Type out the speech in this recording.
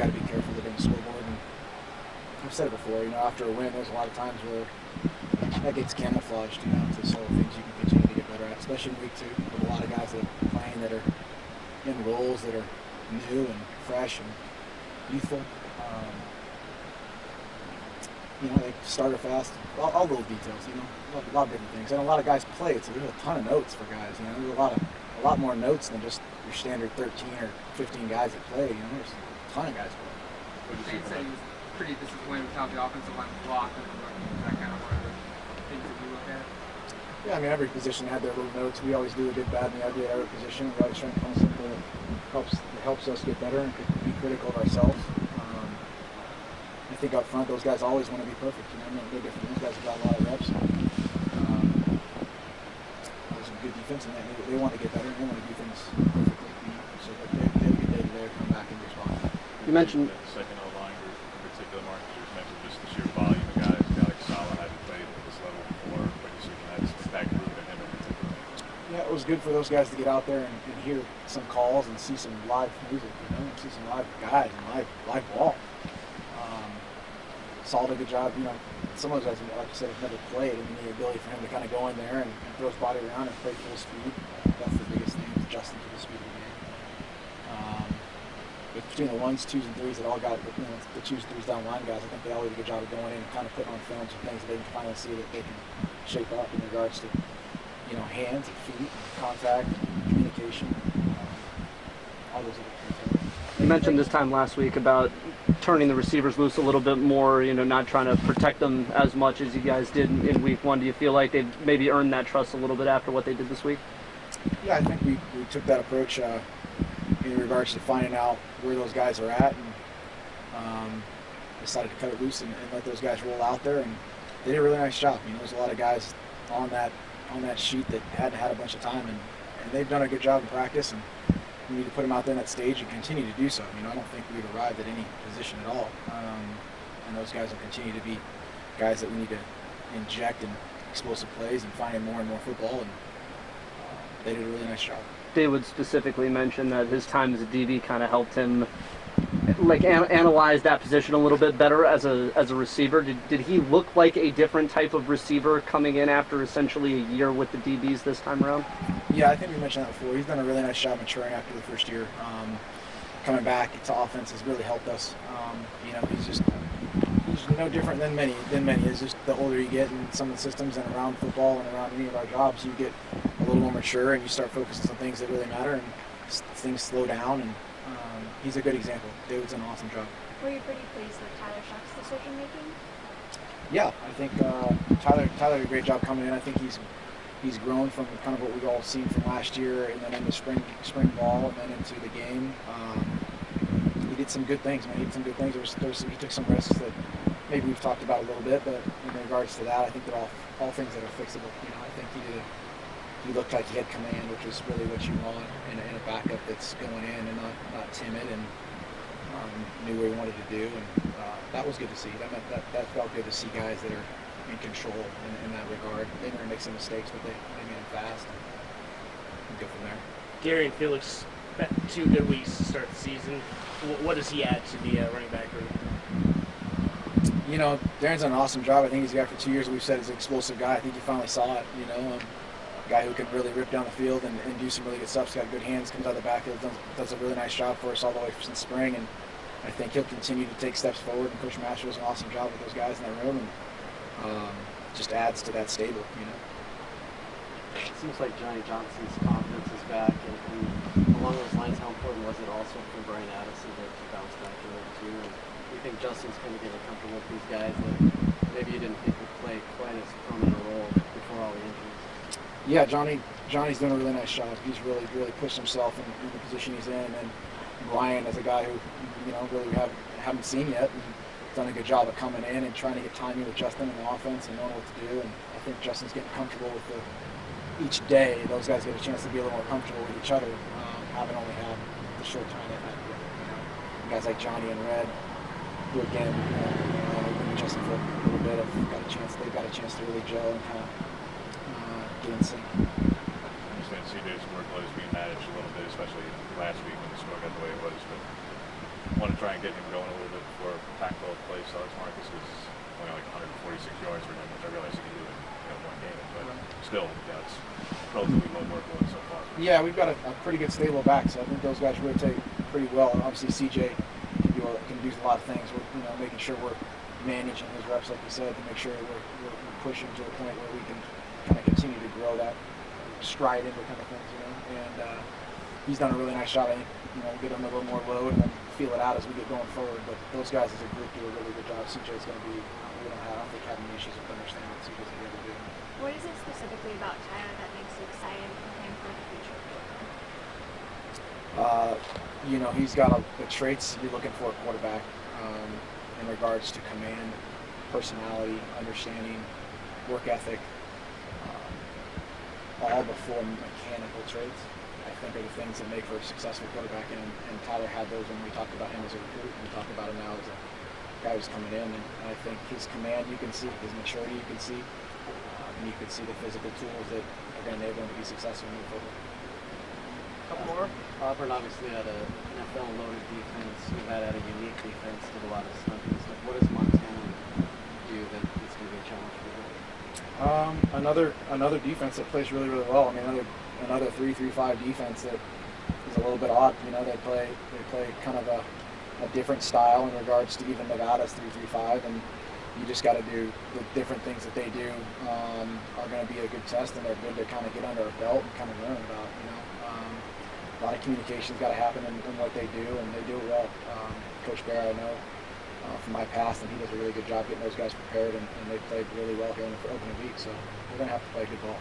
got to be careful with the scoreboard. And I've said it before, after a win, there's a lot of times where that gets camouflaged, to some of the things you can continue to get better at, especially in week 2. With a lot of guys that are playing that are in roles that are new and fresh and youthful. They started fast. All those details, a lot of different things. And a lot of guys play it, so there's a ton of notes for guys. There's a lot more notes than just your standard 13 or 15 guys that play. There's a ton of guys play. Shane said he was pretty disappointed with how the offensive line blocked and that kind of one of the things that you look at. Yeah, every position had their little notes. We always do a good, bad, and the ugly at every position. We always try to find something that helps us get better and be critical of ourselves. I think up front, those guys always want to be perfect. No different. Those guys have got a lot of reps. There's some good defense, and they want to get better. And they want to do things perfectly. So they have a good day today to come back and respond. You mentioned the second O-line group in particular, Mark. You mentioned just the sheer volume of guys. Alex Sala hadn't played at this level before, but you see that group and him in particular. Yeah, it was good for those guys to get out there and hear some calls and see some live music, see some live guys and live ball. Saul did a good job. Some of those guys, like you said, have never played, and you need the ability for him to kind of go in there and throw his body around and play full speed. That's the biggest thing, is adjusting to the speed of the game. But between the 1s, 2s, and 3s that all got, the 2s, 3s down line guys, I think they all did a good job of going in and kind of putting on film some things that they can finally see that they can shape up in regards to, hands and feet, and contact, communication, all those other things. You mentioned this time last week about turning the receivers loose a little bit more, not trying to protect them as much as you guys did in week 1. Do you feel like they've maybe earned that trust a little bit after what they did this week? Yeah, I think we took that approach in regards to finding out where those guys are at, and decided to cut it loose and let those guys roll out there, and they did a really nice job. There's a lot of guys on that sheet that hadn't had a bunch of time, and they've done a good job in practice, and we need to put them out there in that stage and continue to do so. I don't think we've arrived at any position at all, and those guys will continue to be guys that we need to inject in explosive plays and finding more and more football, and they did a really nice job. David specifically mentioned that his time as a DB kind of helped him analyze that position a little bit better as a receiver. Did he look like a different type of receiver coming in after essentially a year with the DBs this time around? Yeah, I think we mentioned that before. He's done a really nice job maturing after the first year. Coming back to offense has really helped us. He's no different than many. It's just the older you get in some of the systems and around football and around any of our jobs, you get a little more mature and you start focusing on things that really matter, and things slow down, and he's a good example. David's done an awesome job. Were you pretty pleased with Tyler Shuck's decision making? Yeah, I think Tyler did a great job coming in. I think he's grown from kind of what we've all seen from last year, and then into spring ball, and then into the game. He did some good things, man. He did some good things. He took some risks that maybe we've talked about a little bit, but in regards to that, I think they're all things that are fixable. I think he looked like he had command, which is really what you want in a backup that's going in and not timid, and knew what he wanted to do, and that was good to see. That felt good to see guys that are in control in that regard. They never make some mistakes, but they made them fast, and go from there. Gary and Felix, 2 good weeks to start the season. What does he add to the running back group? Darren's done an awesome job. I think he's got for 2 years. We've said he's an explosive guy. I think you finally saw it. A guy who can really rip down the field and do some really good stuff. He's got good hands. Comes out of the backfield, does a really nice job for us all the way since spring. And I think he'll continue to take steps forward. And Coach Master does an awesome job with those guys in that room, and just adds to that stable. It seems like Johnny Johnson's confidence is back, and along those lines, how important was it also for Brian Addison to bounce back a little too? And you think Justin's going to get comfortable with these guys that maybe you didn't think would play quite as prominent a role before all the injuries? Yeah, Johnny's doing a really nice job. He's really pushed himself in the position he's in, and Brian is a guy who really haven't seen yet, and done a good job of coming in and trying to get timing with Justin in the offense and knowing what to do. And I think Justin's getting comfortable with each day. Those guys get a chance to be a little more comfortable with each other, having only had the short time they've had together. Guys like Johnny and Red, who again, Justin for a little bit, they've got a chance to really gel and kind of get in sync. I understand CJ's workload is being managed a little bit, especially last week when the score got the way it was, but wanted try and get him going a little bit before Pac-12 play starts, Marcus, because only like 146 yards for him, which I realize he can do in one game, but still, it's relatively low workload so far. Yeah, we've got a pretty good stable of backs. So I think those guys rotate pretty well. And obviously, CJ can do a lot of things. We're making sure we're managing his reps, like you said, to make sure we're pushing to a point where we can kind of continue to grow that stride into kind of things, And he's done a really nice job. I think get him a little more load and then feel it out as we get going forward. But those guys as a group do a really good job. CJ's going to be. I don't think having any issues with understanding what CJ's going to be able to do. What is it specifically about Tyler that makes you excited for him for the future? He's got the traits you're looking for a quarterback in regards to command, personality, understanding, work ethic, all before mechanical traits. I think are the things that make for a successful quarterback, and Tyler had those when we talked about him as a recruit, and we talked about him now as a guy who's coming in, and I think his command you can see, his maturity you can see, and you can see the physical tools that are going to enable him to be successful in the football. Couple more. Auburn obviously had an NFL loaded defense. Nevada had a unique defense, did a lot of stunting stuff. What does Montana do that is going to be a challenge for them? Another defense that plays really, really well. I mean, another 3-3-5 defense that is a little bit odd. They play kind of a different style in regards to even Nevada's 3-3-5, and you just got to do the different things that they do are going to be a good test, and they're good to kind of get under a belt and kind of learn about. A lot of communication's got to happen in what they do, and they do it well. Coach Bear, I know from my past, and he does a really good job getting those guys prepared, and they played really well here in the opening week. So we're going to have to play good ball.